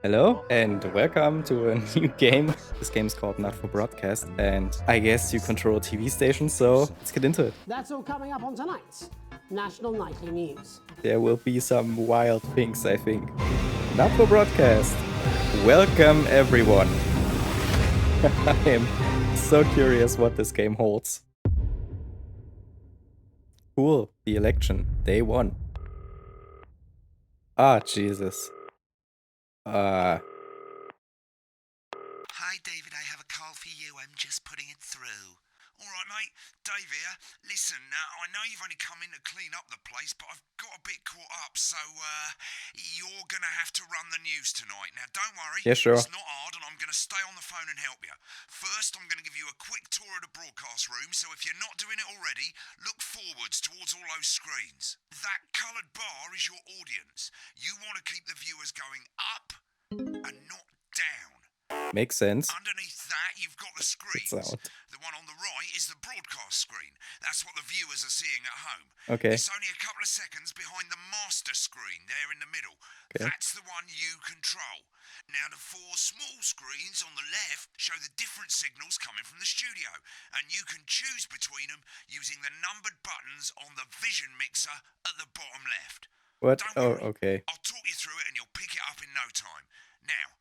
Hello and welcome to a new game. This game is called Not for Broadcast, and I guess you control a TV station, so let's get into it. That's all coming up on tonight's National Nightly News. There will be some wild things, I think. Not for Broadcast. Welcome, everyone. I am so curious what this game holds. Cool, the election. They won. Ah, Jesus. Hi, David, I have a call for you. I'm just putting it through. All right, mate. Dave here. Listen, I know you've only come in to clean up the place, but I've got a bit caught up, so you're going to have to run the news tonight. Now, don't worry. Yeah, sure. It's not hard, and I'm going to stay on the phone and help you. First, I'm going to give you a quick tour of the broadcast room, so if you're not doing it already, look forwards towards all those screens. That coloured bar is your audience. You want to keep the viewers going up and not down. Makes sense. Underneath that, you've got the screens. The one on the right is the broadcast screen. That's what the viewers are seeing at home. Okay. It's only a couple of seconds behind the master screen there in the middle. Okay. That's the one you control. Now, the four small screens on the left show the different signals coming from the studio, and you can choose between them using the numbered buttons on the vision mixer at the bottom left. What? Don't Oh, worry. okay. I'll talk you through it and you'll pick it up in no time. Now,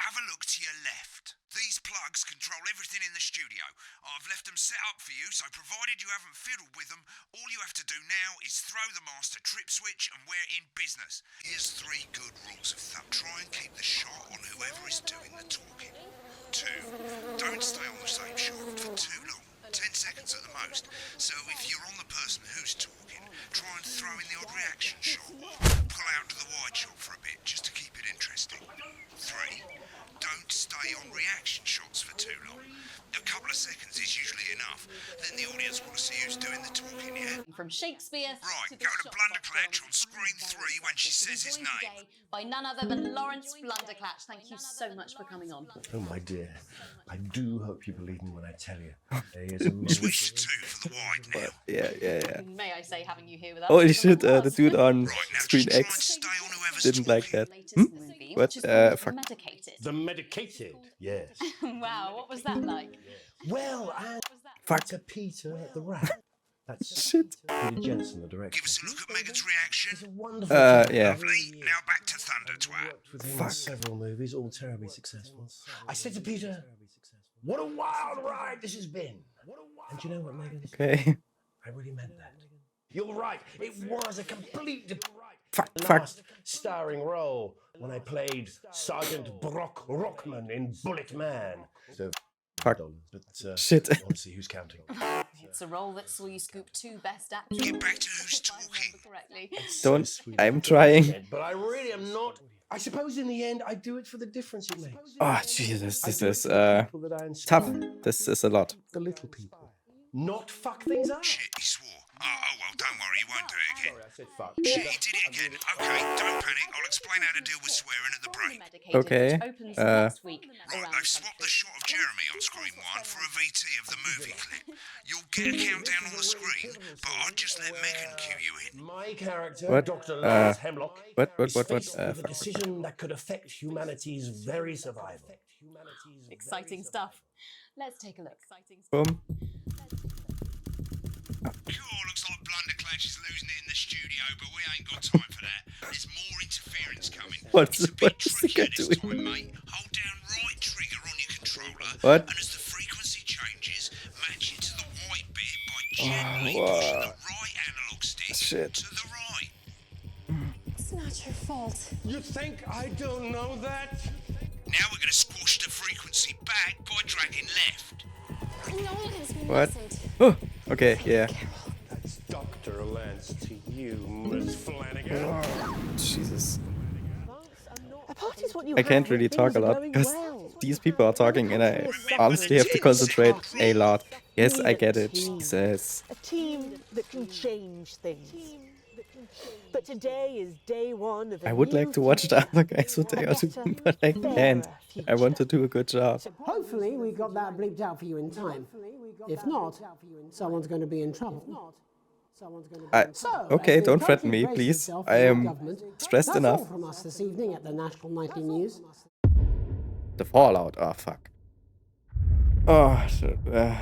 have a look to your left. These plugs control everything in the studio. I've left them set up for you, so provided you haven't fiddled with them, all you have to do now is throw the master trip switch and we're in business. Here's 3 good rules of thumb. Try and keep the shot on whoever is doing the talking. 2, don't stay on the same shot for too long. 10 seconds at the most. So if you're on the person who's talking, try and throw in the odd reaction shot or pull out to the wide shot for a bit just to keep it interesting. 3, don't stay on reaction shots for too long. A couple of seconds is usually enough. Then the audience want to see who's doing the talking, yeah? From Shakespeare Right, to go to Blunderclatch on screen 3 when she says his name. Today by none other than Lawrence Blunderclatch. Thank you so much for coming on. Oh, my dear, I do hope you believe me when I tell you. There is a Switch to 2 for the wide now. Yeah. May I say, having you here with us? Holy is shit, one of the us. dude on Right, now screen just try and X stay on whoever's didn't like talking. that. Latest movie, What? which is called Fuck. Medicated. The medicated, yes. Wow, what was that like? Well, and Fuck. that's a Peter the Rat. That's Shit. Peter Jensen, the director. Give us a look at Megan's reaction. He's a wonderful Yeah. Lovely. Now back to Thunder Twat. Worked with him in several movies, all terribly successful. I said to Peter, what a wild ride this has been. And do you know what, Megan? Okay. I really meant that. You're right. It was a complete Fuck. last starring role when I played Sergeant Brock Rockman in Bullet Man. So, Fuck. but Shit. let's see who's counting. It's a role that saw you scoop 2 Best Actors. Get back to who's if I remember talking. correctly. Don't. So sweet. I'm trying. But I really am not. I suppose in the end, I do it for the difference it makes. Oh, Jesus. I This do it is for the people that I inspire. tough. This is a lot. The little people. Not fuck things up. Shit, he swore. Oh, well, don't worry, he won't do it again. Sorry, I said fuck. Shit, he did it again. Okay, don't panic. I'll explain how to deal with swearing at the break. Medicated, Okay, which opens next week Right, around they've swapped the shot of Jeremy on screen 1 for a VT of the movie clip. You'll get a countdown on the screen, but I'll just let Megan cue you in. My character, What? Dr. Lars Hemlock, What? is faced with a Fuck. decision that could affect humanity's very survival. exciting stuff. Let's take a look. Boom. Cool, looks like Blunderclatch is losing it in the studio, but we ain't got time for that. There's more interference coming. What's It's a bit this trickier guy this doing? time, mate. Hold down right trigger on your controller, What? and as the frequency changes, match it to the white bit by gently what? pushing the right analog stick Shit. to the right. It's not your fault. You think I don't know that? Now we're going to squash the frequency back by dragging left. No one has been What? listened. Oh, okay, yeah. That's Dr. Lance to you, Miss Flanagan. Jesus. A part is what you I can't have really when talk a things are lot going because well. these people are talking and I honestly have to concentrate a lot. Yes, I get it. Jesus. A team that can change things. But today is day one of a I would like to watch the other guys what they are doing, but I can't. I want to do a good job. Hopefully we got that bleeped out for you in time. If not, someone's going to be in trouble. Someone's going to I- be so, okay, as the don't threaten country me, braces please. itself I for am government, stressed that's enough. all from us this evening at the National Nightly News. The Fallout. Oh, fuck. Oh,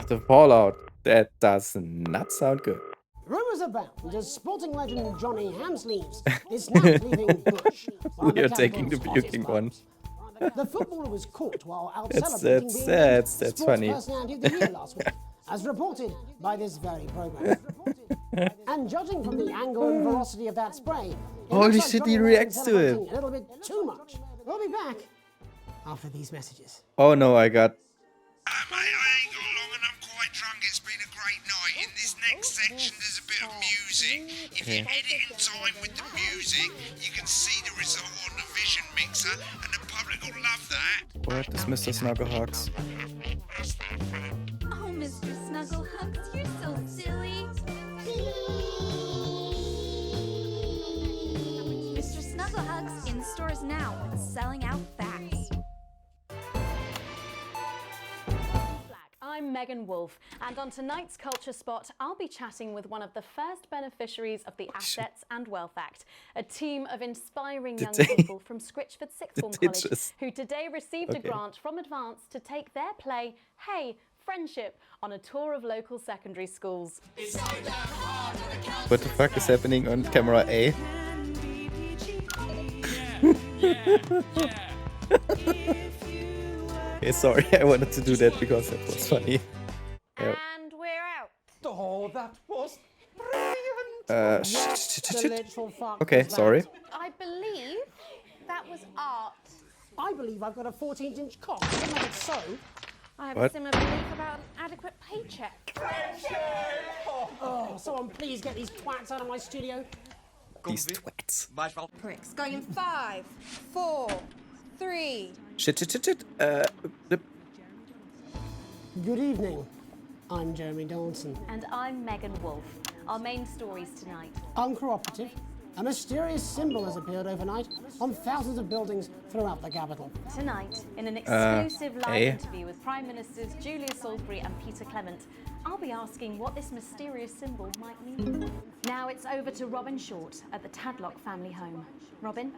the Fallout. That does not sound good. Rumours abound as sporting legend Johnny Hamsleeves is now leaving Bush. one of We the are taking the capital's puking hottest one. clubs. The footballer was caught while out That's- celebrating that's- being named that's Sports funny. Personality of the Year last week, as reported by this very programme. And judging from the angle and velocity of that spray, it Holy looks like shit, Johnny he may have been reacts to it. celebrating a little bit too much. We'll be back after these messages. Oh no, I got. Mate, I ain't got long and I'm quite drunk. It's been a great night. In this next section, there's a bit of music. If you edit in time with the music, you can see the result on the Vision Mixer, and the public will love that. What is Mr. Snugglehugs? Oh, Mr. Snugglehugs, you're so silly. Mr. Snugglehugs in stores now and selling out fast. I'm Megan Wolfe, and on tonight's Culture Spot, I'll be chatting with one of the first beneficiaries of the Assets and Wealth Act, a team of inspiring young people from Scritchford Sixth Form College, who today received a grant from Adverts to take their play, Hey, Friendship, on a tour of local secondary schools. What the fuck is happening on camera A? Okay, sorry, I wanted to do that because that was funny. Yeah. And we're out. Oh, that was Shit. Literal fuck Okay, was that. sorry. I believe that was art. I believe I've got a 14-inch cock. Doesn't make it so. I have What? a similar belief about an adequate paycheck. Oh, someone please get these twats out of my studio. These twats. Pricks. Going in 5, 4, 3. Shit. The- Good evening. I'm Jeremy Dawson. And I'm Megan Wolfe. Our main stories tonight. Uncooperative. A mysterious symbol has appeared overnight on thousands of buildings throughout the capital. Tonight, in an exclusive live eh? interview with Prime Ministers Julia Salisbury and Peter Clement, I'll be asking what this mysterious symbol might mean. Now it's over to Robin Short at the Tadlock family home. Robin?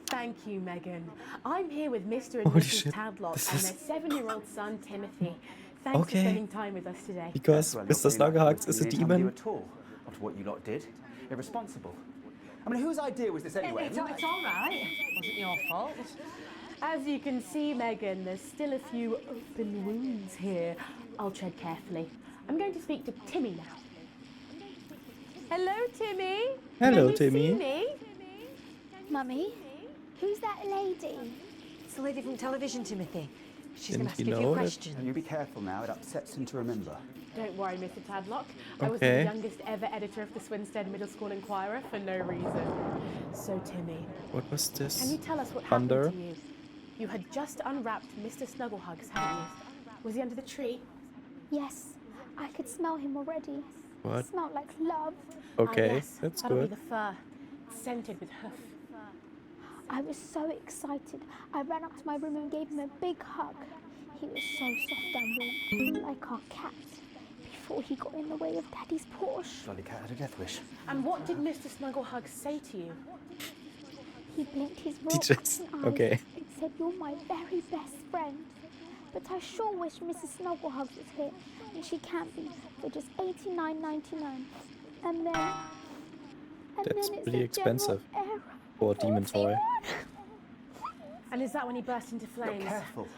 Thank you, Megan. I'm here with Mr. and Holy Mrs. shit, Tadlock this and is- their 7-year-old son, Timothy. Thanks Okay. for spending time with us today. Because Mr. Snugglehugs is a demon. At all after what you lot did. Irresponsible. I mean, whose idea was this anyway? It's all right. Wasn't your fault. As you can see, Megan, there's still a few open wounds here. I'll tread carefully. I'm going to speak to Timmy now. Hello, Timmy. Hello, Can you Timmy. see me? Mummy, who's that lady? It's the lady from television, Timothy. She's going to Didn't ask you you a know few that- questions. You be careful now, it upsets him to remember. Don't worry, Mr. Tadlock. I was the Okay. youngest ever editor of the Swinstead Middle School Inquirer for no reason. So, Timmy, What was this? can you tell us what Thunder? happened to you? You had just unwrapped Mr. Snugglehugs, hadn't you? Was he under the tree? Yes, I could smell him already. What? Smelled like love. Okay, Ah, yes, that's that'll good. be the fur, scented with hoof. I was so excited. I ran up to my room and gave him a big hug. He was so soft and warm, like our cat, before he got in the way of Daddy's Porsche. Jolly cat had a death wish. And what did Mr. Snugglehugs say to you? He blinked his real Just- cotton eyes okay. and said, "You're my very best friend." But I sure wish Mrs. Snugglehugs was here, and she can't be, for just $89.99. And then... That's then it's pretty the expensive general error for a of demon toy. 41. And is that when he burst into flames? Careful.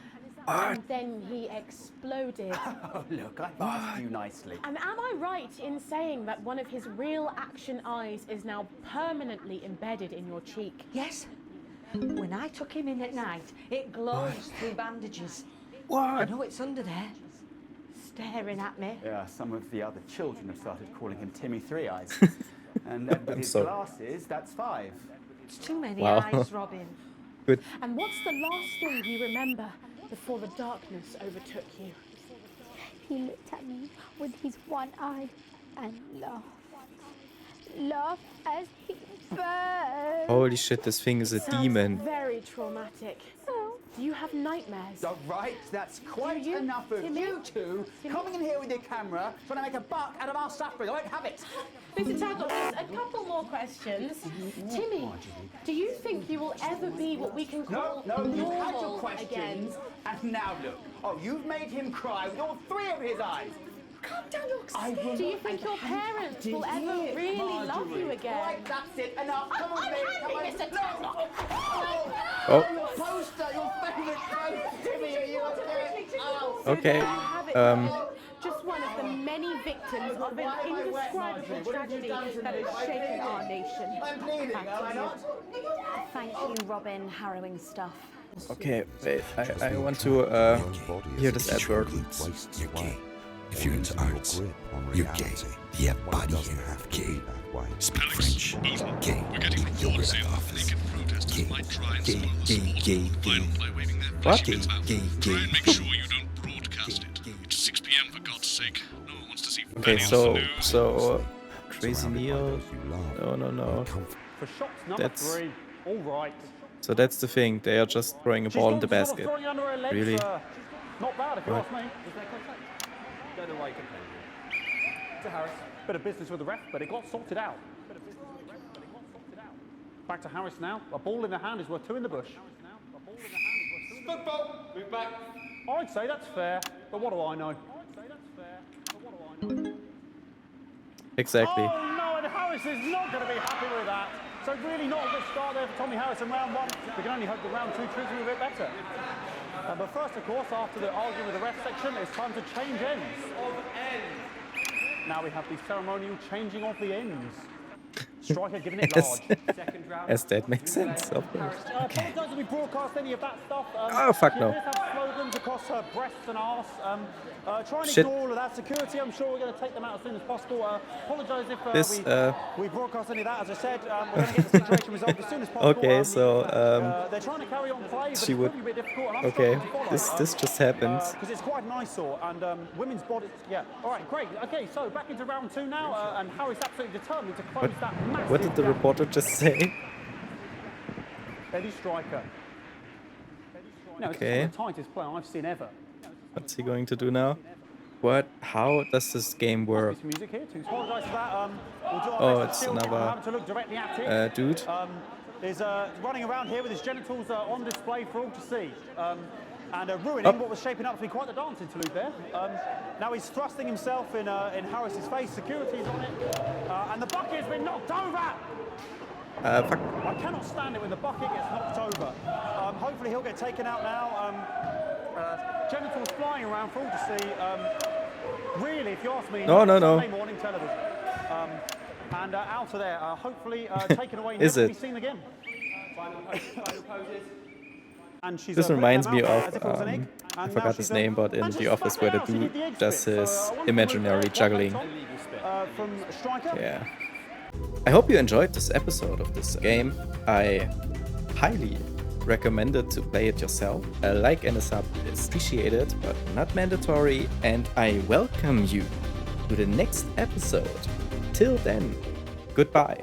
And then he exploded. Oh, look, I asked you nicely. And am I right in saying that one of his real action eyes is now permanently embedded in your cheek? Yes. When I took him in at night, it glows through bandages. I What? know it's under there, staring at me. Yeah, some of the other children have started calling him Timmy Three Eyes. And then with I'm his sorry. glasses, that's 5. It's too many Wow. eyes, Robin. Good. And what's the last thing you remember before the darkness overtook you? He looked at me with his one eye and laughed. Laughed as he burned. Holy shit, this thing is a Sounds demon. very traumatic. Oh, Do you have nightmares? All right, that's quite you, enough of Timmy? you two coming in here with your camera, trying to make a buck out of our suffering. I won't have it. Mr. Taggart, there's a couple more questions. Timmy, do you think you will ever be what we can call No, you've had your normal questions, again? and now look. Oh, you've made him cry with all 3 of his eyes. Calm down, you're Do you think your parents will ever really love you again? Right, that's it. Enough. Come on, babe. Come on. Mr. No. Oh. Your poster, your favourite poster, Timmy. Are you okay? Oh. Okay. Just one of the many victims of an indescribable tragedy that has shaken our nation. I'm bleeding, am I not? Thank you, Robin. Harrowing stuff. Okay, wait. I want to hear this advert. You're gay. If you're into arts, you're gay. Yeah, body hair, gay. Speak French, gay. We're getting reports here of naked protesters might try and spoil the sport. Final play waving their What? flashing bits out. Try and make sure you don't broadcast it. It's 6 p.m. for God's sake. No one wants to see Okay, Fanny on the news. so Crazy Neil. No. For shots number That's 3, all right. so that's the thing. They are just throwing a ball in the basket. Really? Not bad if you What? ask me. Don't know why you complain. To Harris, bit of business with the ref, but it got sorted out. Back to Harris now. A ball in the hand is worth 2 in the bush. Football, move back. I'd say that's fair, but what do I know? Exactly. Oh no, and Harris is not going to be happy with that. So really not a good start there for Tommy Harris in round 1. We can only hope that round 2 treats him a bit better. But first, of course, after the argument with the ref section, it's time to change ends. Now we have the ceremonial changing of the ends. Striker giving it large. Second round. As that makes sense, of course. Apologise if we broadcast any of that stuff. Oh, fuck no. She does have slogans across her breasts and arse. Try and Shit. ignore all of that. Security, I'm sure we're going to take them out as soon as possible. Apologise if This, we broadcast any of that. As I said, we're going to get the situation resolved as soon as possible. Okay, so they're trying to carry on play, but she it's would. going to be a bit difficult. And I'm Okay, struggling to follow. this just happened. Because it's quite an eyesore, and women's bodies. Yeah. All right, great. Okay, so back into round 2 now, and Harry's absolutely determined to close that massive What did the gap. reporter just say? Eddie Striker. No, Okay. it's the tightest play I've seen ever. What's he going to do now? What? How does this game work? Some music here to apologise for that. We'll do our Oh, best it's to shield him from another having to look directly at it. dude. Is running around here with his genitals on display for all to see. And ruining what was shaping up to be quite the dance interlude there. Now he's thrusting himself in Harris's face. Security's on it. And the bucket has been knocked over! Fuck. I cannot stand it when the bucket gets knocked over. Hopefully he'll get taken out now. Genitals flying around for all to see. Really, if you ask me, No. Sunday morning television. And out of there, hopefully taken away, Is never to it? be seen again. Final poses. And she's This reminds me out of, as if it was an egg. I And forgot now his she's, name, but in and The she's Office back where the out. She did dude the edge does split. his So, I wonder if imaginary we'll juggling. From Striker. Yeah. I hope you enjoyed this episode of this game. I highly recommend it to play it yourself. A like and a sub is appreciated, but not mandatory. And I welcome you to the next episode. Till then, goodbye.